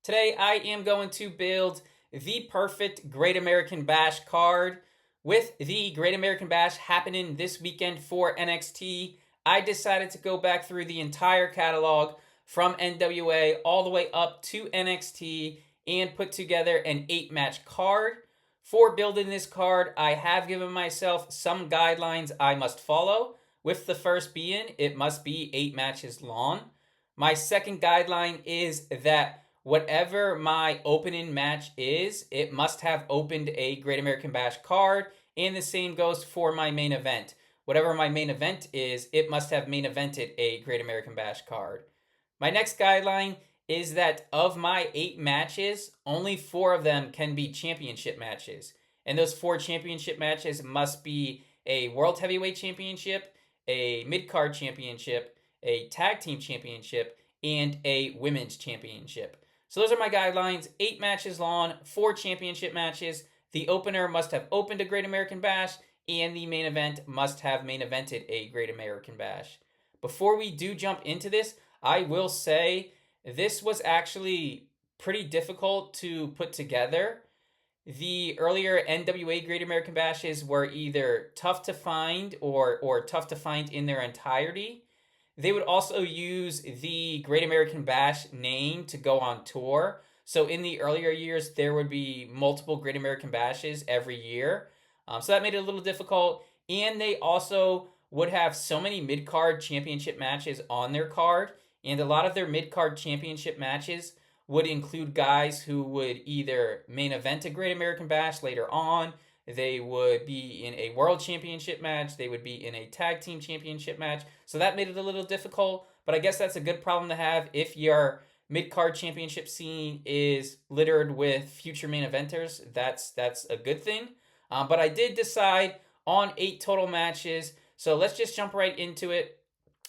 Today I am going to build the perfect Great American Bash card. With the Great American Bash happening this weekend for NXT, I decided to go back through the entire catalog from NWA all the way up to NXT and put together an 8-match card. For building this card, I have given myself some guidelines I must follow, with the first being it must be 8 matches long. My second guideline is that whatever my opening match is, it must have opened a Great American Bash card, and the same goes for my main event. Whatever my main event is, it must have main evented a Great American Bash card. My next guideline is that of my 8 matches, only 4 of them can be championship matches. And those 4 championship matches must be a World Heavyweight Championship, a Mid Card Championship, a Tag Team Championship, and a Women's Championship. So those are my guidelines. 8 matches long, 4 championship matches. The opener must have opened a Great American Bash, and the main event must have main evented a Great American Bash. Before we do jump into this, I will say this was actually pretty difficult to put together. The earlier NWA Great American Bashes were either tough to find or tough to find in their entirety. They would also use the Great American Bash name to go on tour. So in the earlier years, there would be multiple Great American Bashes every year. So that made it a little difficult. And they also would have so many mid card championship matches on their card. And a lot of their mid card championship matches would include guys who would either main event a Great American Bash later on, they would be in a world championship match, they would be in a tag team championship match. So that made it a little difficult, but I guess that's a good problem to have if your mid-card championship scene is littered with future main eventers. That's a good thing. But I did decide on 8 total matches. So let's just jump right into it.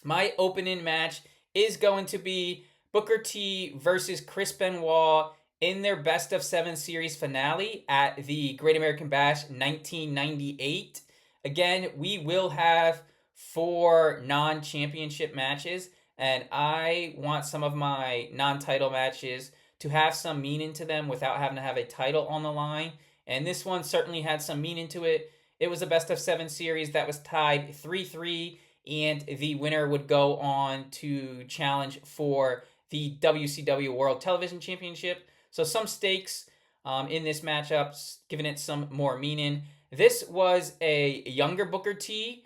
My opening match is going to be Booker T versus Chris Benoit in their Best of 7 series finale at the Great American Bash 1998. Again, we will have 4 non-championship matches, and I want some of my non-title matches to have some meaning to them without having to have a title on the line. And this one certainly had some meaning to it. It was a Best of 7 series that was tied 3-3, and the winner would go on to challenge for the WCW World Television Championship. So some stakes in this matchup, giving it some more meaning. This was a younger Booker T,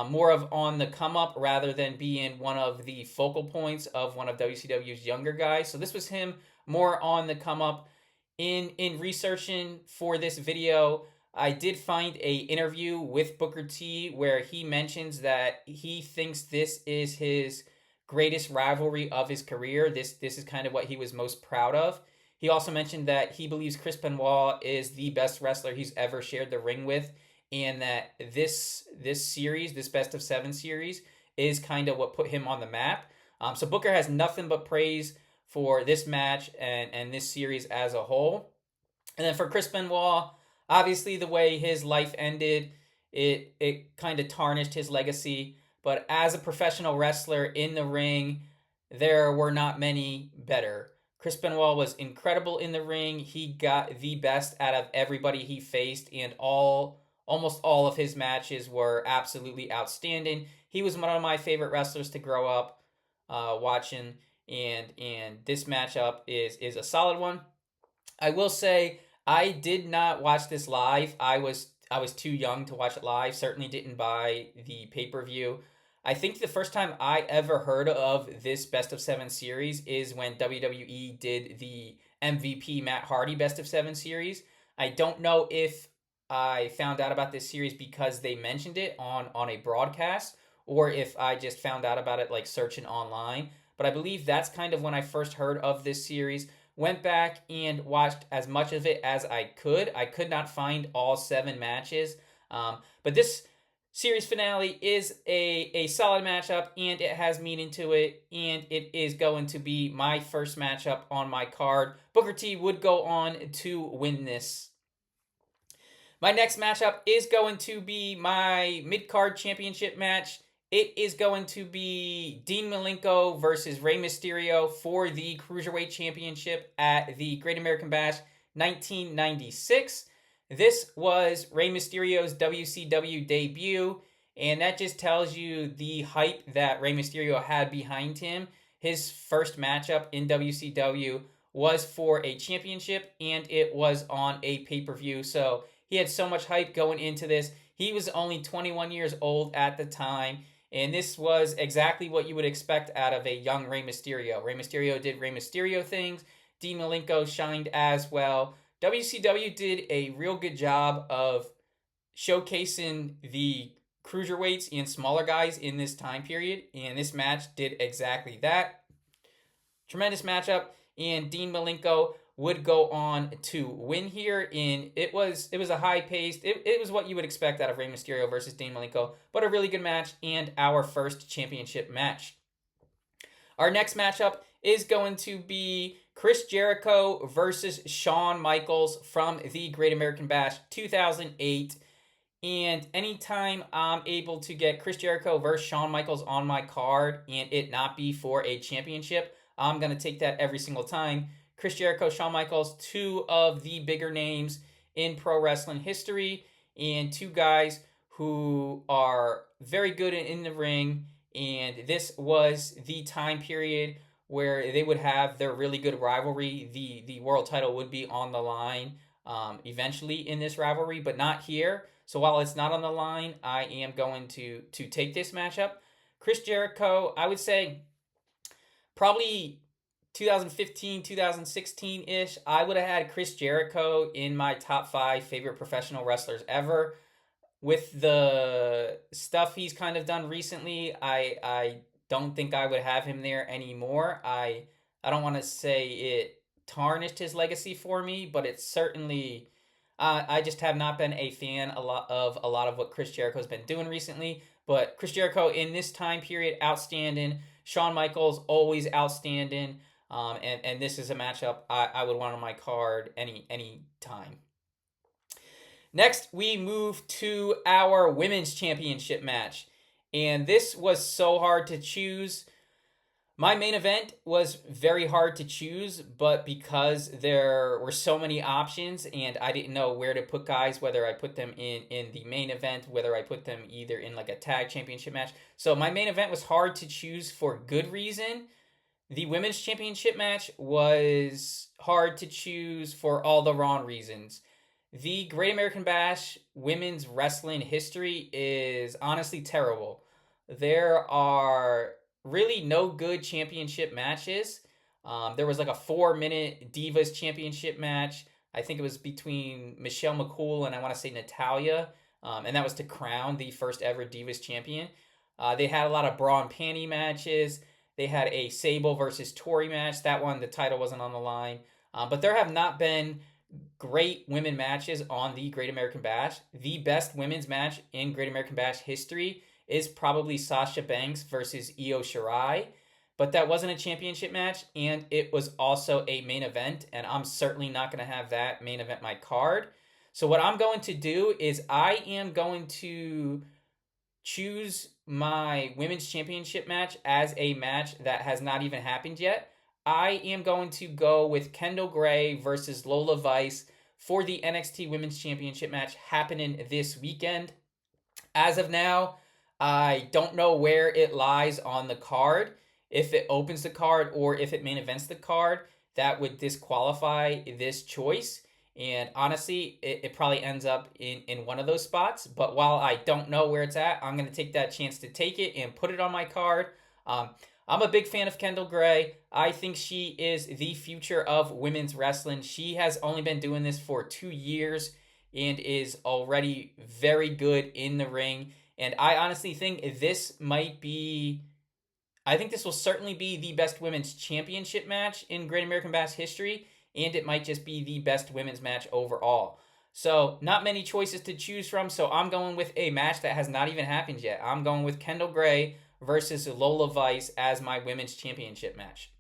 more of on the come up rather than being one of the focal points of one of WCW's younger guys. So this was him more on the come up. In researching for this video, I did find a interview with Booker T where he mentions that he thinks this is his greatest rivalry of his career. This is kind of what he was most proud of. He also mentioned that he believes Chris Benoit is the best wrestler he's ever shared the ring with, and that this series, this Best of 7 series, is kind of what put him on the map. So Booker has nothing but praise for this match and this series as a whole. And then for Chris Benoit, obviously the way his life ended, it kind of tarnished his legacy. But as a professional wrestler in the ring, there were not many better. Chris Benoit was incredible in the ring. He got the best out of everybody he faced, and almost all of his matches were absolutely outstanding. He was one of my favorite wrestlers to grow up watching, and this matchup is a solid one. I will say I did not watch this live. I was too young to watch it live. Certainly didn't buy the pay-per-view. I think the first time I ever heard of this Best of 7 series is when WWE did the MVP Matt Hardy Best of 7 series. I don't know if I found out about this series because they mentioned it on a broadcast, or if I just found out about it like searching online. But I believe that's kind of when I first heard of this series. Went back and watched as much of it as I could. I could not find all 7 matches. But this series finale is a solid matchup, and it has meaning to it, and it is going to be my first matchup on my card. Booker T would go on to win this. My next matchup is going to be my mid-card championship match. it is going to be Dean Malenko versus Rey Mysterio for the Cruiserweight Championship at the Great American Bash 1996. This was Rey Mysterio's WCW debut, and that just tells you the hype that Rey Mysterio had behind him. His first matchup in WCW was for a championship, and it was on a pay-per-view, so he had so much hype going into this. He was only 21 years old at the time, and this was exactly what you would expect out of a young Rey Mysterio. Rey Mysterio did Rey Mysterio things. Dean Malenko shined as well. WCW did a real good job of showcasing the cruiserweights and smaller guys in this time period, and this match did exactly that. Tremendous matchup, and Dean Malenko would go on to win here, and it was a high-paced, it was what you would expect out of Rey Mysterio versus Dean Malenko, but a really good match, and our first championship match. Our next matchup is going to be Chris Jericho versus Shawn Michaels from the Great American Bash 2008. And anytime I'm able to get Chris Jericho versus Shawn Michaels on my card and it not be for a championship, I'm going to take that every single time. Chris Jericho, Shawn Michaels, two of the bigger names in pro wrestling history, and two guys who are very good in the ring. And this was the time period where they would have their really good rivalry. The world title would be on the line eventually in this rivalry, but not here. So while it's not on the line, I am going to take this matchup. Chris Jericho, I would say probably 2015, 2016-ish, I would have had Chris Jericho in my top 5 favorite professional wrestlers ever. With the stuff he's kind of done recently, I don't think I would have him there anymore. I don't want to say it tarnished his legacy for me, but it's certainly I just have not been a fan a lot of what Chris Jericho's been doing recently. But Chris Jericho in this time period, outstanding. Shawn Michaels, always outstanding. And this is a matchup I would want on my card any time. Next, we move to our women's championship match. And this was so hard to choose. My main event was very hard to choose, but because there were so many options and I didn't know where to put guys, whether I put them in the main event, whether I put them either in like a tag championship match. So my main event was hard to choose for good reason. The women's championship match was hard to choose for all the wrong reasons. The Great American Bash women's wrestling history is honestly terrible. There are really no good championship matches. There was like a 4-minute Divas championship match. I think it was between Michelle McCool and I want to say Natalya. And that was to crown the first ever Divas champion. They had a lot of bra and panty matches. They had a Sable versus Tori match. That one, the title wasn't on the line. But there have not been great women matches on the Great American Bash. The best women's match in Great American Bash history is probably Sasha Banks versus Io Shirai, but that wasn't a championship match, and it was also a main event, and I'm certainly not going to have that main event my card. So what I'm going to do is I am going to choose my women's championship match as a match that has not even happened yet. I am going to go with Kendall Gray versus Lola Vice for the NXT Women's Championship match happening this weekend. As of now, I don't know where it lies on the card. If it opens the card or if it main events the card, that would disqualify this choice. And honestly, it probably ends up in one of those spots. But while I don't know where it's at, I'm going to take that chance to take it and put it on my card. I'm a big fan of Kendall Gray. I think she is the future of women's wrestling. She has only been doing this for 2 years and is already very good in the ring. And I honestly think this might be, I think this will certainly be the best women's championship match in Great American Bash history, and it might just be the best women's match overall. So not many choices to choose from, so I'm going with a match that has not even happened yet. I'm going with Kendall Gray versus Lola Vice as my women's championship match.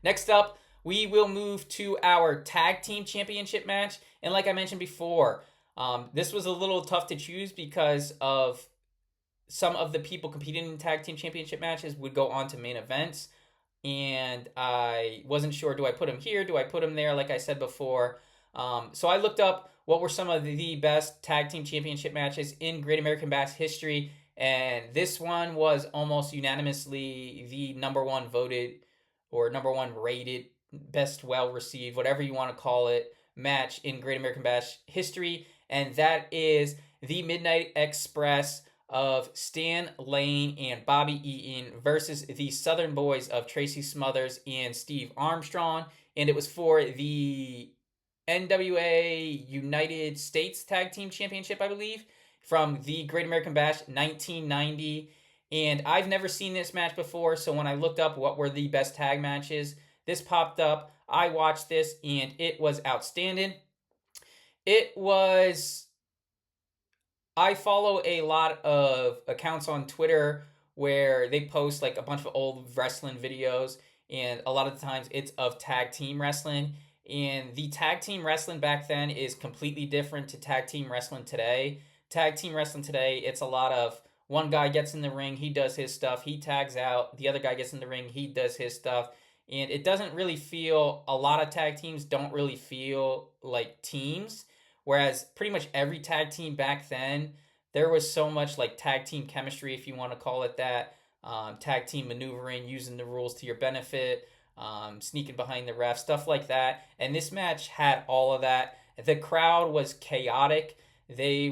Next up, we will move to our tag team championship match. And like I mentioned before, this was a little tough to choose because of some of the people competing in tag team championship matches would go on to main events. And I wasn't sure, do I put them here? Do I put them there? Like I said before. So I looked up what were some of the best tag team championship matches in Great American Bash history. And this one was almost unanimously the number one voted or number one rated, best well received, whatever you want to call it, match in Great American Bash history. And that is the Midnight Express of Stan Lane and Bobby Eaton versus the Southern Boys of Tracy Smothers and Steve Armstrong. And it was for the NWA United States Tag Team Championship, I believe, from the Great American Bash 1990. And I've never seen this match before, so when I looked up what were the best tag matches, this popped up. I watched this, and it was outstanding. I follow a lot of accounts on Twitter where they post like a bunch of old wrestling videos, and a lot of the times it's of tag team wrestling. And the tag team wrestling back then is completely different to tag team wrestling today. Tag team wrestling today, it's a lot of one guy gets in the ring, he does his stuff, he tags out, the other guy gets in the ring, he does his stuff. And it doesn't really feel, a lot of tag teams don't really feel like teams. Whereas pretty much every tag team back then, there was so much like tag team chemistry, if you want to call it that. Tag team maneuvering, using the rules to your benefit, sneaking behind the ref, stuff like that. And this match had all of that. The crowd was chaotic. The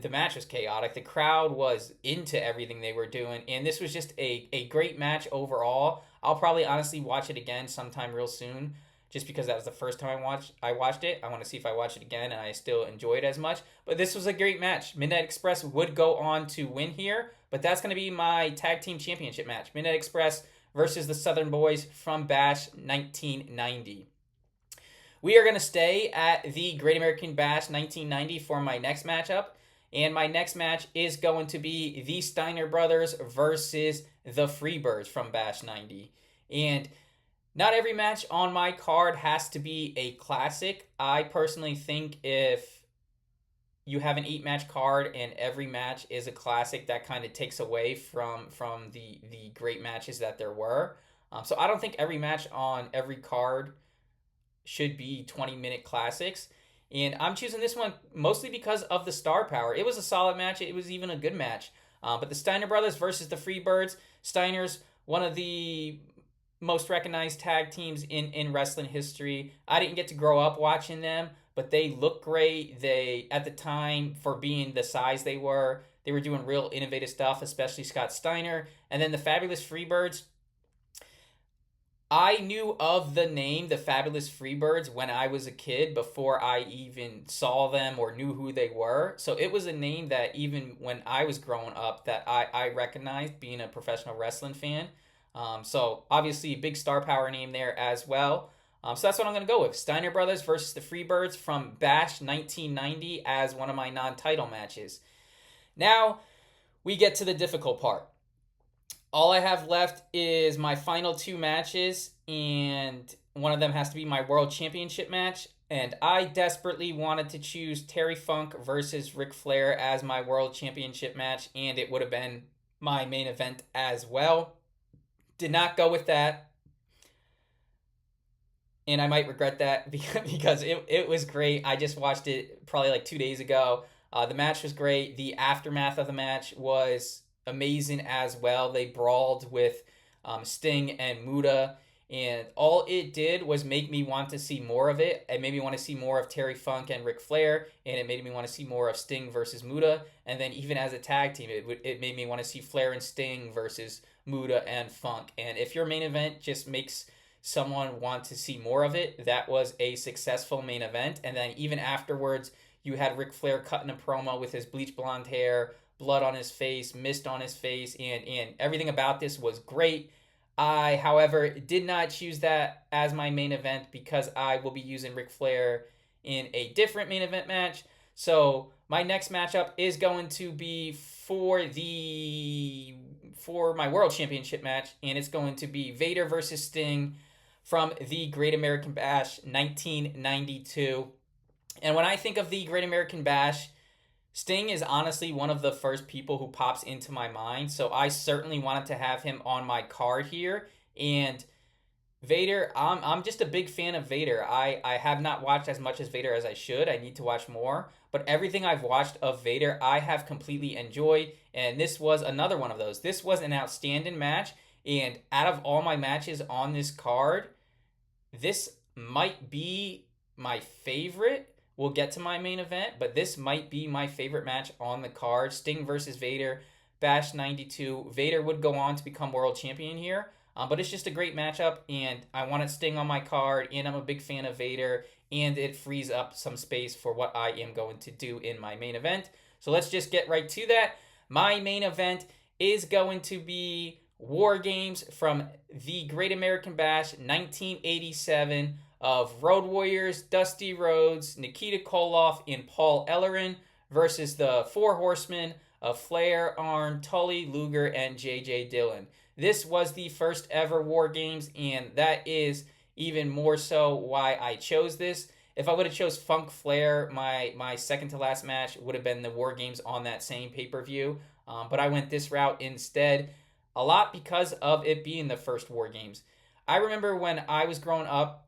match was chaotic. The crowd was into everything they were doing. And this was just a great match overall. I'll probably honestly watch it again sometime real soon, just because that was the first time I watched it. I want to see if I watch it again and I still enjoy it as much. But this was a great match. Midnight Express would go on to win here, but that's going to be my tag team championship match. Midnight Express versus the Southern Boys from Bash 1990. We are going to stay at the Great American Bash 1990 for my next matchup. And my next match is going to be the Steiner Brothers versus the Freebirds from Bash 90. And not every match on my card has to be a classic. I personally think if you have an 8-match card and every match is a classic, that kind of takes away from the great matches that there were. So I don't think every match on every card should be 20-minute classics. And I'm choosing this one mostly because of the star power. It was a solid match. It was even a good match. But the Steiner Brothers versus the Freebirds. Steiner's one of the most recognized tag teams in wrestling history. I didn't get to grow up watching them, but they look great. They, at the time, for being the size they were doing real innovative stuff, especially Scott Steiner. And then the Fabulous Freebirds. I knew of the name, the Fabulous Freebirds, when I was a kid, before I even saw them or knew who they were. So it was a name that even when I was growing up that I recognized, being a professional wrestling fan. So obviously a big star power name there as well. So that's what I'm going to go with. Steiner Brothers versus the Freebirds from Bash 1990 as one of my non-title matches. Now we get to the difficult part. All I have left is my final 2 matches, and one of them has to be my World Championship match. And I desperately wanted to choose Terry Funk versus Ric Flair as my World Championship match, and it would have been my main event as well. Did not go with that, and I might regret that because it was great. I just watched it probably like 2 days ago. The match was great. The aftermath of the match was amazing as well. They brawled with Sting and Muta, and all it did was make me want to see more of it. It made me want to see more of Terry Funk and Ric Flair, and it made me want to see more of Sting versus Muta. And then even as a tag team, it made me want to see Flair and Sting versus Muta and Funk. And if your main event just makes someone want to see more of it, that was a successful main event. And then even afterwards, you had Ric Flair cutting a promo with his bleach blonde hair, blood on his face, mist on his face, and everything about this was great. I, however, did not choose that as my main event because I will be using Ric Flair in a different main event match. So my next matchup is going to be for my World Championship match, and it's going to be Vader versus Sting from the Great American Bash 1992. And when I think of the Great American Bash, Sting is honestly one of the first people who pops into my mind, so I certainly wanted to have him on my card here. And Vader, I'm just a big fan of Vader. I have not watched as much as Vader as I should. I need to watch more. But everything I've watched of Vader, I have completely enjoyed. And this was another one of those. This was an outstanding match. And out of all my matches on this card, this might be my favorite. We'll get to my main event, but this might be my favorite match on the card. Sting versus Vader, Bash 92. Vader would go on to become world champion here. But it's just a great matchup, and I wanted Sting on my card, and I'm a big fan of Vader, and it frees up some space for what I am going to do in my main event. So let's just get right to that. My main event is going to be War Games from the Great American Bash 1987 of Road Warriors, Dusty Rhodes, Nikita Koloff, and Paul Ellering versus the Four Horsemen of Flair, Arn, Tully, Luger, and J.J. Dillon. This was the first ever War Games, and that is even more so why I chose this. If I would have chose Funk Flair, my second to last match would have been the War Games on that same pay-per-view. But I went this route instead, a lot because of it being the first War Games. I remember when I was growing up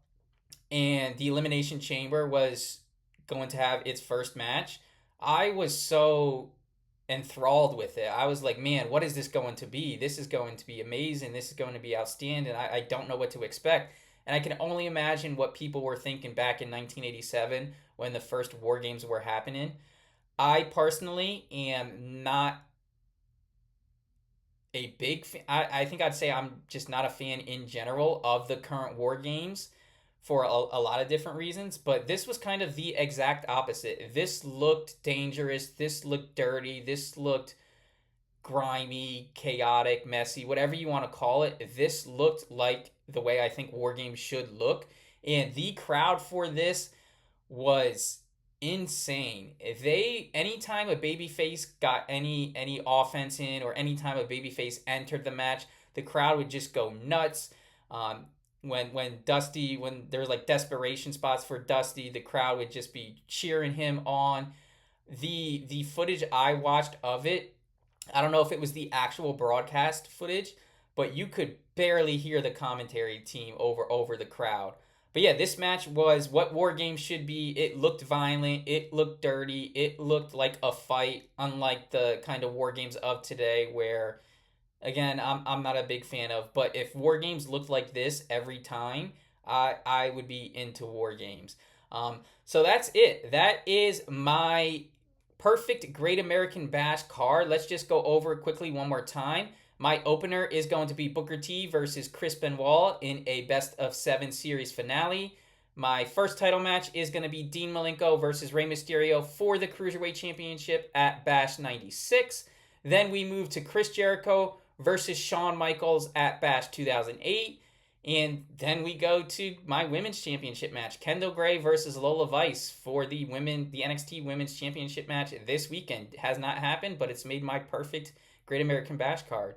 and the Elimination Chamber was going to have its first match, I was so enthralled with it. I was like, man, what is this going to be? This is going to be amazing. This is going to be outstanding. I don't know what to expect. And I can only imagine what people were thinking back in 1987 when the first War Games were happening. I personally am not a big fan. I think I'd say I'm just not a fan in general of the current War Games for a lot of different reasons, but this was kind of the exact opposite. This looked dangerous, this looked dirty, this looked grimy, chaotic, messy, whatever you want to call it. This looked like the way I think War Games should look, and the crowd for this was insane. If they anytime a babyface got any offense in, or anytime a babyface entered the match, the crowd would just go nuts. When Dusty, when there was like desperation spots for Dusty, the crowd would just be cheering him on. The footage I watched of it, I don't know if it was the actual broadcast footage, but you could barely hear the commentary team over the crowd. But yeah, this match was what War Games should be. It looked violent, it looked dirty, it looked like a fight, unlike the kind of War Games of today where, again, I'm not a big fan of. But if War Games looked like this every time, I would be into War Games. So that's it. That is my perfect Great American Bash card. Let's just go over it quickly one more time. My opener is going to be Booker T versus Chris Benoit in a best of 7 series finale. My first title match is going to be Dean Malenko versus Rey Mysterio for the Cruiserweight Championship at Bash 96. Then we move to Chris Jericho versus Shawn Michaels at Bash 2008. And then we go to my women's championship match, Kendall Gray versus Lola Vice for the NXT Women's Championship match this weekend. It has not happened, but it's made my perfect Great American Bash card.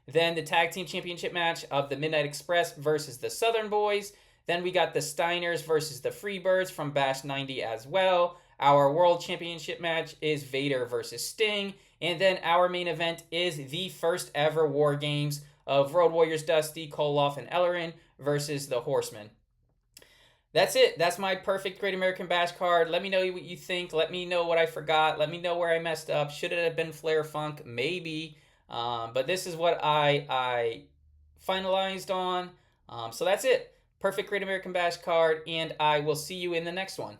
Then the tag team championship match of the Midnight Express versus the Southern Boys. Then we got the Steiners versus the Freebirds from Bash 90 as well. Our world championship match is Vader versus Sting. And then our main event is the first ever War Games of Road Warriors Dusty, Koloff, and Ellering versus the Horsemen. That's it. That's my perfect Great American Bash card. Let me know what you think. Let me know what I forgot. Let me know where I messed up. Should it have been Flair Funk? Maybe. But this is what I finalized on. So that's it. Perfect Great American Bash card, and I will see you in the next one.